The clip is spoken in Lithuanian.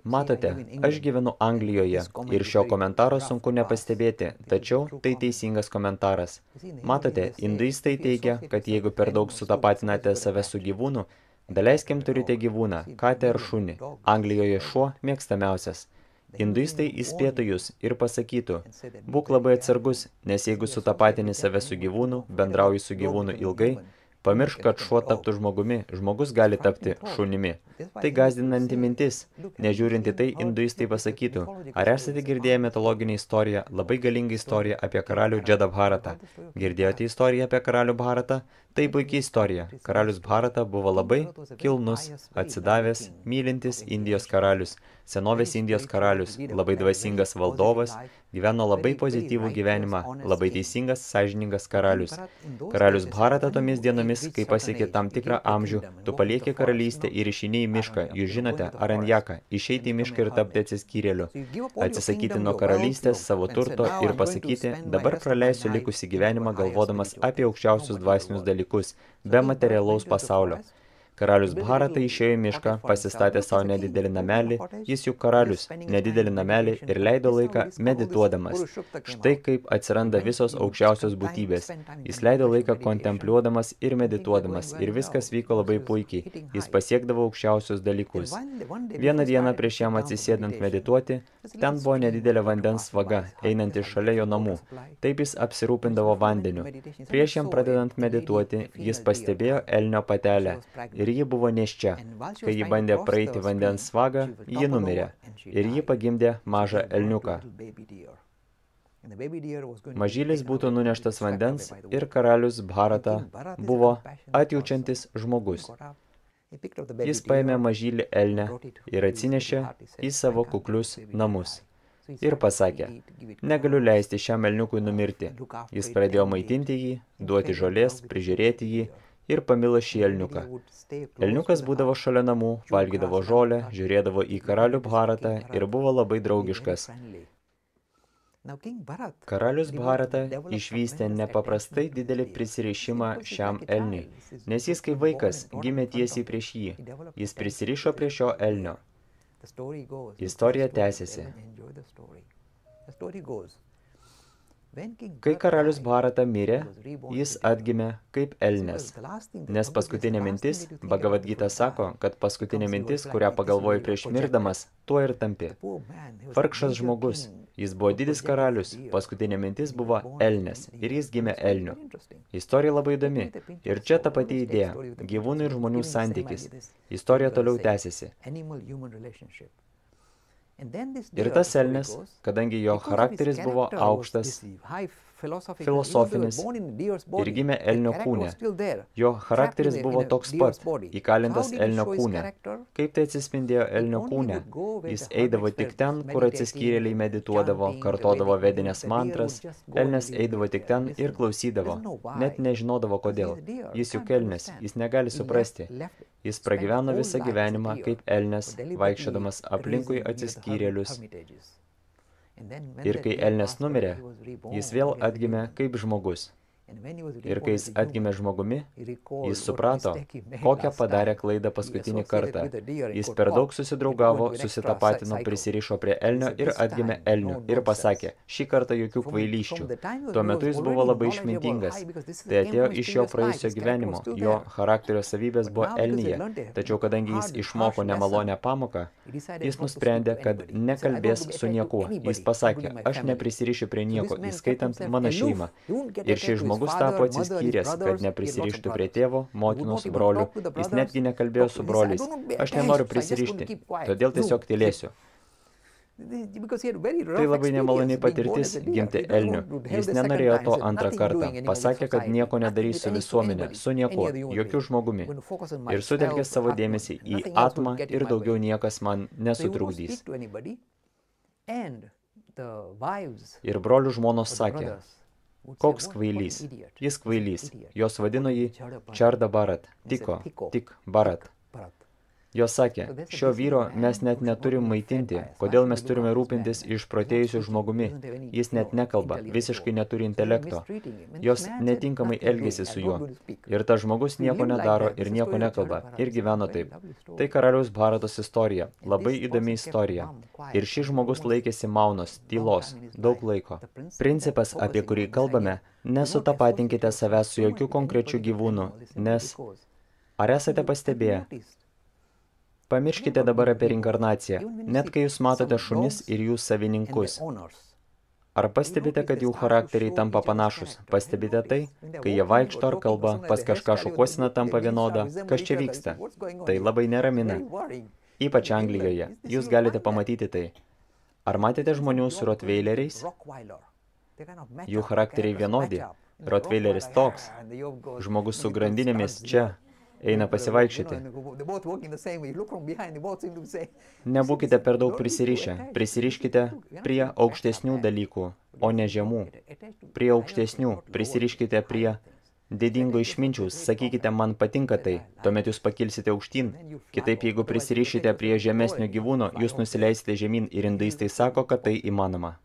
Matote, aš gyvenu Anglijoje ir šio komentaro sunku nepastebėti, tačiau tai teisingas komentaras. Matote, induistai teigia, kad jeigu per daug sutapatinate save su gyvūnu, daleiskim turite gyvūną, katę ar šunį. Anglijoje šuo mėgstamiausias. Induistai įspėtų jūs ir pasakytų, būk labai atsargus, nes jeigu sutapatini save su gyvūnu, bendrauji su gyvūnu ilgai, pamiršk, kad šuo taptų žmogumi, žmogus gali tapti šunimi. Tai gąsdinanti mintis. Nežiūrint į tai, induistai pasakytų, ar esate girdėję mitologinę istoriją, labai galingą istoriją apie karalių Džadabharatą. Girdėjote istoriją apie karalių Bharatą? Tai puikiai istorija. Karalius Bharata buvo labai kilnus, atsidavęs, mylintis Indijos karalius, senovės Indijos karalius, labai dvasingas valdovas, gyveno labai pozityvų gyvenimą, labai teisingas, sąžiningas karalius. Karalius Bharata tomis dienomis, kai pasiekė tam tikrą amžių, tu palieki karalystę ir išeini į mišką, jūs žinote, aranjaką, išeiti į mišką ir tapti atsiskyrėliu, atsisakyti nuo karalystės, savo turto ir pasakyti, dabar praleisiu likusį gyvenimą galvodamas apie aukščiausius dvasinius dalykus, be materialaus pasaulio. Karalius Bharata išėjo į mišką, pasistatė savo nedidelį namelį, jis juk karalius, nedidelį namelį ir leido laiką medituodamas. Štai kaip atsiranda visos aukščiausios būtybės. Jis leido laiką kontempliuodamas ir medituodamas ir viskas vyko labai puikiai. Jis pasiekdavo aukščiausius dalykus. Vieną dieną prieš jam atsisėdant medituoti, ten buvo nedidelė vandens vaga, einanti šalia jo namų. Taip jis apsirūpindavo vandeniu. Prieš jam pradedant medituoti, jis pastebėjo elnio patelę. Ir ji buvo nėščia. Kai ji bandė praeiti vandens vagą, ji numirė. Ir ji pagimdė mažą elniuką. Mažylis būtų nuneštas vandens ir karalius Bharata buvo atjaučiantis žmogus. Jis paėmė mažylį elnę ir atsinešė į savo kuklius namus. Ir pasakė, negaliu leisti šiam elniukui numirti. Jis pradėjo maitinti jį, duoti žolės, prižiūrėti jį ir pamilo šį elniuką. Elniukas būdavo šalia namų, valgydavo žolę, žiūrėdavo į karalių Bharatą ir buvo labai draugiškas. Karalius Bharata išvystė nepaprastai didelį prisirišimą šiam elniui, nes jis kaip vaikas gimė tiesiai prieš jį. Jis prisirišo prie šio elnio. Istorija tęsiasi. Kai karalius Bharata mirė, jis atgimė kaip elnias. Nes paskutinė mintis, Bhagavad Gita sako, kad paskutinė mintis, kurią pagalvoji prieš mirdamas, tuo ir tampi. Vargšas žmogus, jis buvo didis karalius, paskutinė mintis buvo elnias ir jis gimė elniu. Istorija labai įdomi. Ir čia ta pati idėja, gyvūnų ir žmonių santykis. Istorija toliau tęsiasi. Ir tas elnis, kadangi jo charakteris buvo aukštas, filosofinis ir gimė elnio kūne. Jo charakteris buvo toks pat, įkalintas elnio kūne. Kaip tai atsispindėjo elnio kūne? Jis eidavo tik ten, kur atsiskyrėliai medituodavo, kartodavo vedinės mantras, elnes eidavo tik ten ir klausydavo, net nežinodavo kodėl. Jis juk elnes, jis negali suprasti. Jis pragyveno visą gyvenimą kaip elnes, vaikščiodamas aplinkui atsiskyrėlius. Ir kai elnes numirė, jis vėl atgimė kaip žmogus. Ir kai jis atgimė žmogumi, jis suprato, kokią padarė klaidą paskutinį kartą. Jis per daug susidraugavo, susitapatino, prisirišo prie elnio ir atgimė elniu. Ir pasakė, šį kartą jokių kvailysčių. Tuo metu jis buvo labai išmintingas. Tai atėjo iš jo praėjusio gyvenimo. Jo charakterio savybės buvo elnyje. Tačiau kadangi jis išmoko nemalonę pamoką, jis nusprendė, kad nekalbės su niekuo. Jis pasakė, aš neprisirišiu prie nieko, įskaitant mano šeimą. Ir šis žmogus tapo atsiskyręs, kad neprisirištų prie tėvo, motinos, brolių. Jis netgi nekalbėjo su broliais. Aš nenoriu prisirišti, todėl tiesiog tylėsiu. Tai labai nemaloni patirtis gimti elniu. Jis nenorėjo to antrą kartą. Pasakė, kad nieko nedarys su visuomenė, su niekuo, jokiu žmogumi. Ir sutelkė savo dėmesį į atmą ir daugiau niekas man nesutrukdys. Ir brolių žmonos sakė, koks kvailys? Jis kvailys. Jos vadino jį Čarda Bharat, tik Bharat. Jos sakė, šio vyro mes net neturim maitinti, kodėl mes turime rūpintis išprotėjusiu žmogumi, jis net nekalba, visiškai neturi intelekto, jos netinkamai elgėsi su juo, ir tas žmogus nieko nedaro ir nieko nekalba, ir gyveno taip. Tai karaliaus Bharatos istorija, labai įdomi istorija, ir šis žmogus laikėsi maunos, tylos, daug laiko. Principas, apie kurį kalbame, nesutapatinkite savęs su jokiu konkrečiu gyvūnu, nes ar esate pastebėję? Pamirškite dabar apie reinkarnaciją, net kai jūs matote šunis ir jų savininkus. Ar pastebite, kad jų charakteriai tampa panašus? Pastebite tai, kai jie vaikšto ar kalba, pas kažką šukuosina tampa vienoda? Kas čia vyksta? Tai labai neramina. Ypač Anglijoje. Jūs galite pamatyti tai. Ar matėte žmonių su rotveileriais? Jų charakteriai vienodi. Rotveileris toks. Žmogus su grandinėmis čia. Eina pasivaikščioti. Nebūkite per daug prisirišę. Prisiriškite prie aukštesnių dalykų, o ne žemų. Prie aukštesnių. Prisiriškite prie didingo išminčiaus. Sakykite, man patinka tai. Tuomet jūs pakilsite aukštyn. Kitaip, jeigu prisirišite prie žemesnio gyvūno, jūs nusileisite žemyn ir induistai sako, kad tai įmanoma.